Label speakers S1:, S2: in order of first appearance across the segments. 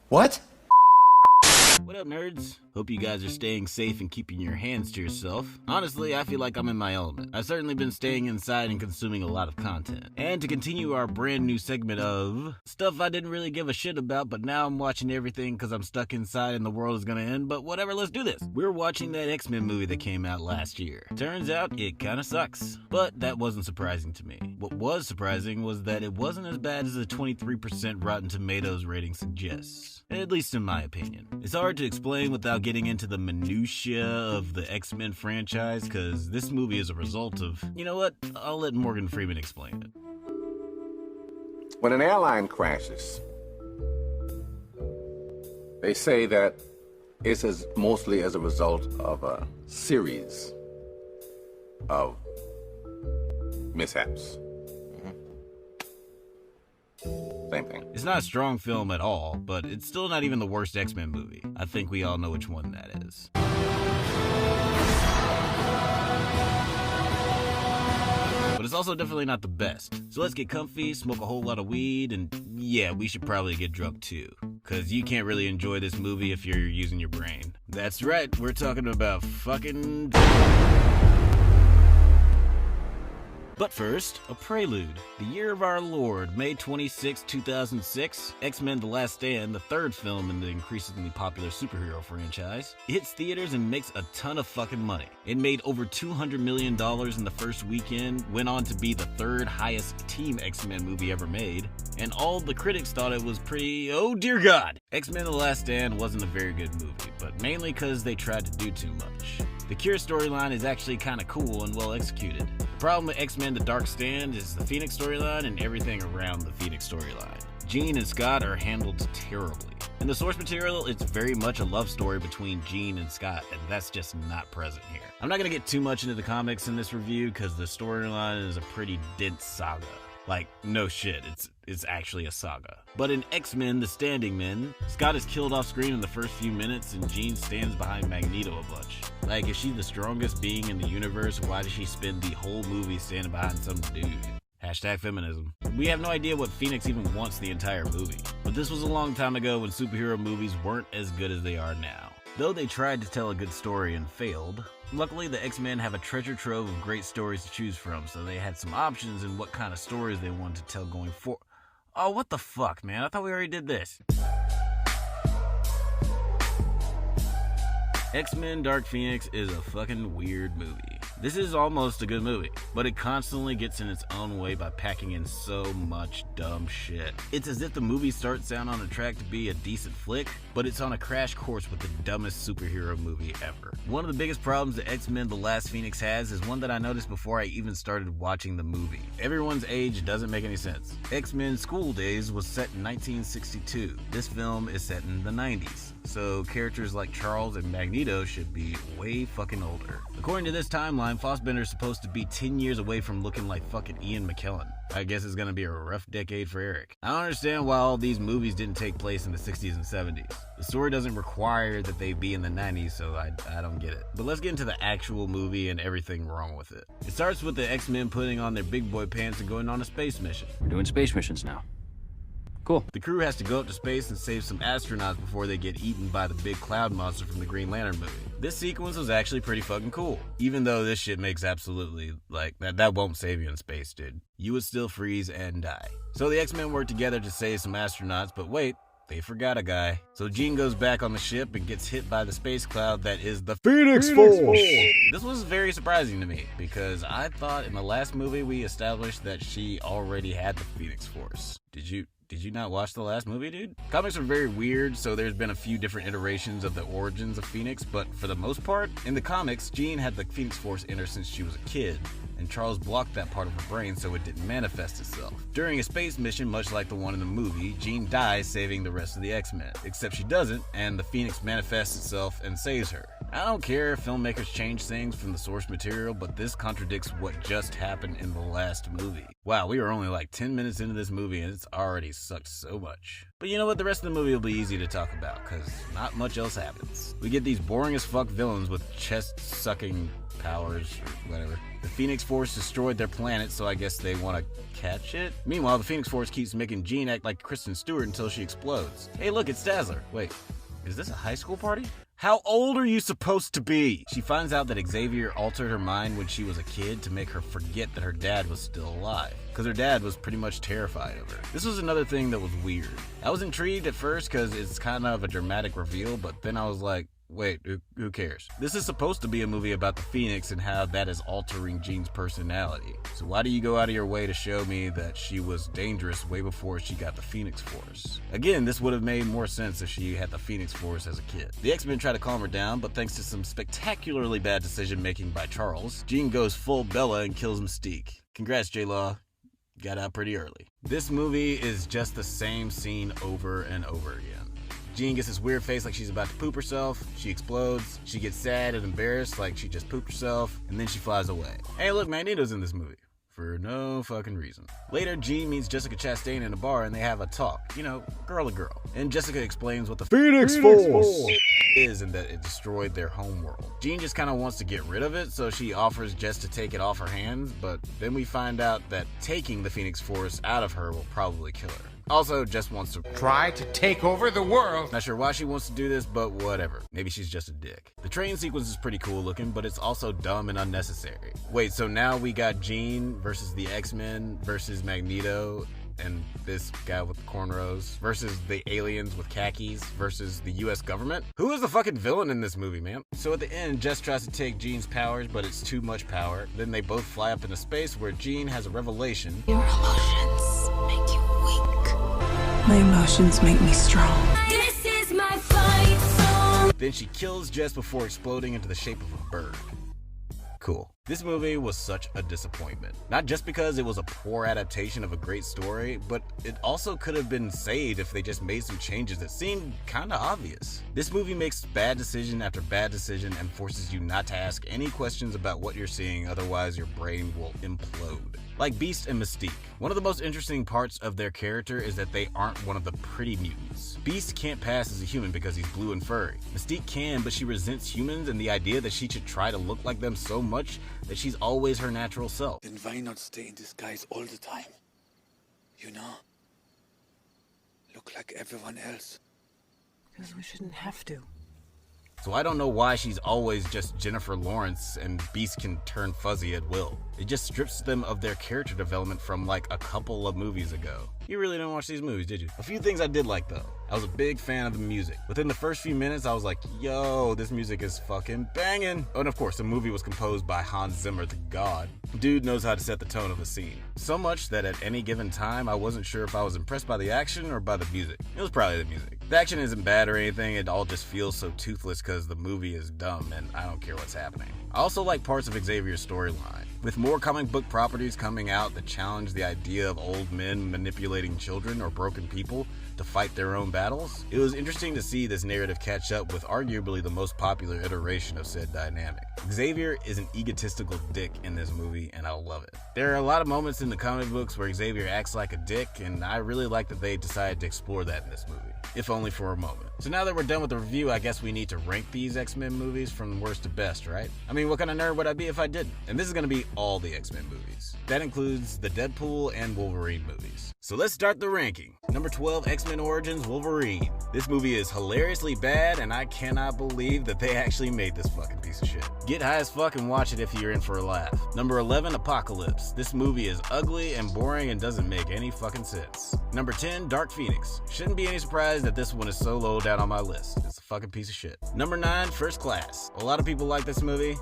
S1: What?
S2: What up, nerds? Hope you guys are staying safe and keeping your hands to yourself. Honestly, I feel like I'm in my element. I've certainly been staying inside and consuming a lot of content. And to continue our brand new segment of stuff I didn't really give a shit about, but now I'm watching everything because I'm stuck inside and the world is gonna end, but whatever, let's do this. We're watching that X-Men movie that came out last year. Turns out it kinda sucks. But that wasn't surprising to me. What was surprising was that it wasn't as bad as the 23% Rotten Tomatoes rating suggests. At least in my opinion. It's hard to explain without getting into the minutiae of the X-Men franchise, because this movie is a result of... You know what? I'll let Morgan Freeman explain it.
S1: When an airline crashes, they say that it's mostly as a result of a series of mishaps. Same thing.
S2: It's not a strong film at all, but it's still not even the worst X-Men movie. I think we all know which one that is. But it's also definitely not the best. So let's get comfy, smoke a whole lot of weed, and yeah, we should probably get drunk too. Cause you can't really enjoy this movie if you're using your brain. That's right, we're talking about fucking... But first, a prelude. The year of our Lord, May 26, 2006, X-Men The Last Stand, the third film in the increasingly popular superhero franchise, hits theaters and makes a ton of fucking money. It made over $200 million in the first weekend, went on to be the third highest Team X-Men movie ever made, and all the critics thought it was pretty, oh dear God! X-Men The Last Stand wasn't a very good movie, but mainly because they tried to do too much. The Cure storyline is actually kinda cool and well executed. The problem with X-Men The Dark Stand is the Phoenix storyline and everything around the Phoenix storyline. Jean and Scott are handled terribly. In the source material, it's very much a love story between Jean and Scott, and that's just not present here. I'm not gonna get too much into the comics in this review because the storyline is a pretty dense saga. Like, no shit, it's actually a saga. But in X-Men The Standing Men, Scott is killed off screen in the first few minutes and Jean stands behind Magneto a bunch. Like, is she the strongest being in the universe? Why does she spend the whole movie standing behind some dude? Hashtag feminism. We have no idea what Phoenix even wants the entire movie. But this was a long time ago when superhero movies weren't as good as they are now. Though they tried to tell a good story and failed, luckily the X-Men have a treasure trove of great stories to choose from, so they had some options in what kind of stories they wanted to tell going forward. Oh, what the fuck, man? I thought we already did this. X-Men Dark Phoenix is a fucking weird movie. This is almost a good movie, but it constantly gets in its own way by packing in so much dumb shit. It's as if the movie starts out on a track to be a decent flick, but it's on a crash course with the dumbest superhero movie ever. One of the biggest problems that X-Men The Last Phoenix has is one that I noticed before I even started watching the movie. Everyone's age doesn't make any sense. X-Men School Days was set in 1962. This film is set in the 90s. So characters like Charles and Magneto should be way fucking older. According to this timeline, Fassbender is supposed to be 10 years away from looking like fucking Ian McKellen. I guess it's gonna be a rough decade for Eric. I don't understand why all these movies didn't take place in the 60s and 70s. The story doesn't require that they be in the 90s, so I don't get it. But let's get into the actual movie and everything wrong with it. It starts with the X-Men putting on their big boy pants and going on a space mission.
S3: We're doing space missions now. Cool.
S2: The crew has to go up to space and save some astronauts before they get eaten by the big cloud monster from the Green Lantern movie. This sequence was actually pretty fucking cool. Even though this shit makes absolutely, that won't save you in space, dude. You would still freeze and die. So the X-Men work together to save some astronauts, but wait, they forgot a guy. So Jean goes back on the ship and gets hit by the space cloud that is the Phoenix Force. This was very surprising to me, because I thought in the last movie we established that she already had the Phoenix Force. Did you not watch the last movie, dude? Comics are very weird, so there's been a few different iterations of the origins of Phoenix, but for the most part, in the comics, Jean had the Phoenix Force in her since she was a kid, and Charles blocked that part of her brain so it didn't manifest itself. During a space mission, much like the one in the movie, Jean dies saving the rest of the X-Men, except she doesn't, and the Phoenix manifests itself and saves her. I don't care if filmmakers change things from the source material, but this contradicts what just happened in the last movie. Wow, we are only like 10 minutes into this movie and it's already sucked so much. But you know what, the rest of the movie will be easy to talk about, cause not much else happens. We get these boring as fuck villains with chest-sucking powers or whatever. The Phoenix Force destroyed their planet, so I guess they want to catch it? Meanwhile, the Phoenix Force keeps making Jean act like Kristen Stewart until she explodes. Hey look, it's Dazzler. Wait, is this a high school party? How old are you supposed to be? She finds out that Xavier altered her mind when she was a kid to make her forget that her dad was still alive, because her dad was pretty much terrified of her. This was another thing that was weird. I was intrigued at first because it's kind of a dramatic reveal, but then I was like, wait, who cares? This is supposed to be a movie about the Phoenix and how that is altering Jean's personality. So why do you go out of your way to show me that she was dangerous way before she got the Phoenix Force? Again, this would have made more sense if she had the Phoenix Force as a kid. The X-Men try to calm her down, but thanks to some spectacularly bad decision making by Charles, Jean goes full Bella and kills Mystique. Congrats, J-Law. Got out pretty early. This movie is just the same scene over and over again. Jean gets this weird face like she's about to poop herself, she explodes, she gets sad and embarrassed like she just pooped herself, and then she flies away. Hey look, Magneto's in this movie. For no fucking reason. Later, Jean meets Jessica Chastain in a bar and they have a talk. You know, girl to girl. And Jessica explains what the Phoenix Force is and that it destroyed their homeworld. Jean just kind of wants to get rid of it, so she offers Jess to take it off her hands, but then we find out that taking the Phoenix Force out of her will probably kill her. Also, Jess wants to
S4: try to take over the world.
S2: Not sure why she wants to do this, but whatever. Maybe she's just a dick. The train sequence is pretty cool looking, but it's also dumb and unnecessary. Wait, so now we got Jean versus the X-Men versus Magneto and this guy with the cornrows versus the aliens with khakis versus the US government? Who is the fucking villain in this movie, man? So at the end, Jess tries to take Jean's powers, but it's too much power. Then they both fly up into space where Jean has a revelation.
S5: Your emotions make you weak. My emotions make me strong. This is my fight song.
S2: Then she kills Jess before exploding into the shape of a bird. Cool. This movie was such a disappointment. Not just because it was a poor adaptation of a great story, but it also could have been saved if they just made some changes that seemed kinda obvious. This movie makes bad decision after bad decision and forces you not to ask any questions about what you're seeing, otherwise your brain will implode. Like Beast and Mystique. One of the most interesting parts of their character is that they aren't one of the pretty mutants. Beast can't pass as a human because he's blue and furry. Mystique can, but she resents humans and the idea that she should try to look like them so much that she's always her natural self.
S6: Then why not stay in disguise all the time? You know? Look like everyone else.
S5: Because we shouldn't have to.
S2: So I don't know why she's always just Jennifer Lawrence and Beast can turn fuzzy at will. It just strips them of their character development from like a couple of movies ago. You really didn't watch these movies, did you? A few things I did like though. I was a big fan of the music. Within the first few minutes, I was like, yo, this music is fucking banging. Oh, and of course, the movie was composed by Hans Zimmer, the god. Dude knows how to set the tone of a scene. So much that at any given time, I wasn't sure if I was impressed by the action or by the music. It was probably the music. The action isn't bad or anything, it all just feels so toothless because the movie is dumb and I don't care what's happening. I also like parts of Xavier's storyline. With more comic book properties coming out that challenge the idea of old men manipulating children or broken people to fight their own battles, it was interesting to see this narrative catch up with arguably the most popular iteration of said dynamic. Xavier is an egotistical dick in this movie, and I love it. There are a lot of moments in the comic books where Xavier acts like a dick, and I really like that they decided to explore that in this movie, if only for a moment. So now that we're done with the review, I guess we need to rank these X-Men movies from worst to best, right? I mean, what kind of nerd would I be if I didn't? And this is gonna be all the X-Men movies. That includes the Deadpool and Wolverine movies. So let's start the ranking. Number 12, X-Men Origins Wolverine. This movie is hilariously bad, and I cannot believe that they actually made this fucking piece of shit. Get high as fuck and watch it if you're in for a laugh. Number 11, Apocalypse. This movie is ugly and boring and doesn't make any fucking sense. Number 10, Dark Phoenix. Shouldn't be any surprise that this one is so low down on my list. It's a fucking piece of shit. Number 9, First Class. A lot of people like this movie.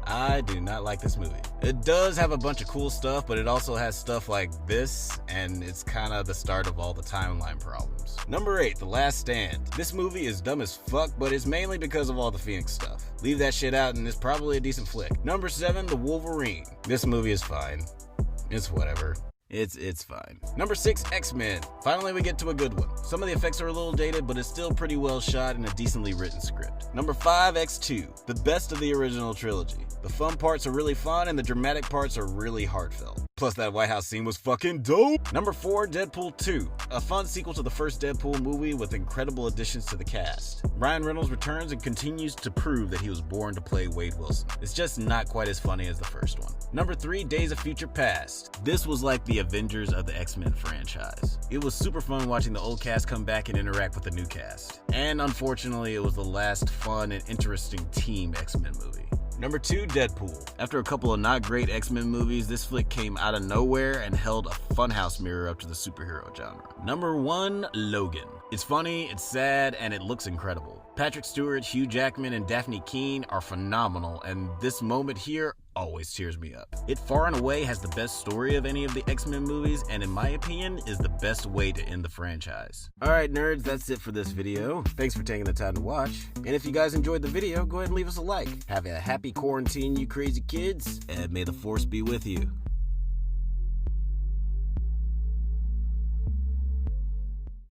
S2: I do not like this movie. It does have a bunch of cool stuff, but it also has stuff like this, and it's kind of the start of all the timeline problems. Number 8, The Last Stand. This movie is dumb as fuck, but it's mainly because of all the Phoenix stuff. Leave that shit out and it's probably a decent flick. Number 7, The Wolverine. This movie is fine. It's whatever. It's fine. Number 6, X-Men. Finally, we get to a good one. Some of the effects are a little dated, but it's still pretty well shot and a decently written script. Number 5, X2. The best of the original trilogy. The fun parts are really fun, and the dramatic parts are really heartfelt. Plus, that White House scene was fucking dope. Number 4, Deadpool 2. A fun sequel to the first Deadpool movie with incredible additions to the cast. Ryan Reynolds returns and continues to prove that he was born to play Wade Wilson. It's just not quite as funny as the first one. Number 3, Days of Future Past. This was like the Avengers of the X-Men franchise. It was super fun watching the old cast come back and interact with the new cast. And unfortunately, it was the last fun and interesting Team X-Men movie. Number 2, Deadpool. After a couple of not great X-Men movies, this flick came out of nowhere and held a funhouse mirror up to the superhero genre. Number 1, Logan. It's funny, it's sad, and it looks incredible. Patrick Stewart, Hugh Jackman, and Daphne Keane are phenomenal, and this moment here always tears me up. It far and away has the best story of any of the X-Men movies, and in my opinion, is the best way to end the franchise. Alright nerds, that's it for this video. Thanks for taking the time to watch. And if you guys enjoyed the video, go ahead and leave us a like. Have a happy quarantine, you crazy kids, and may the force be with you.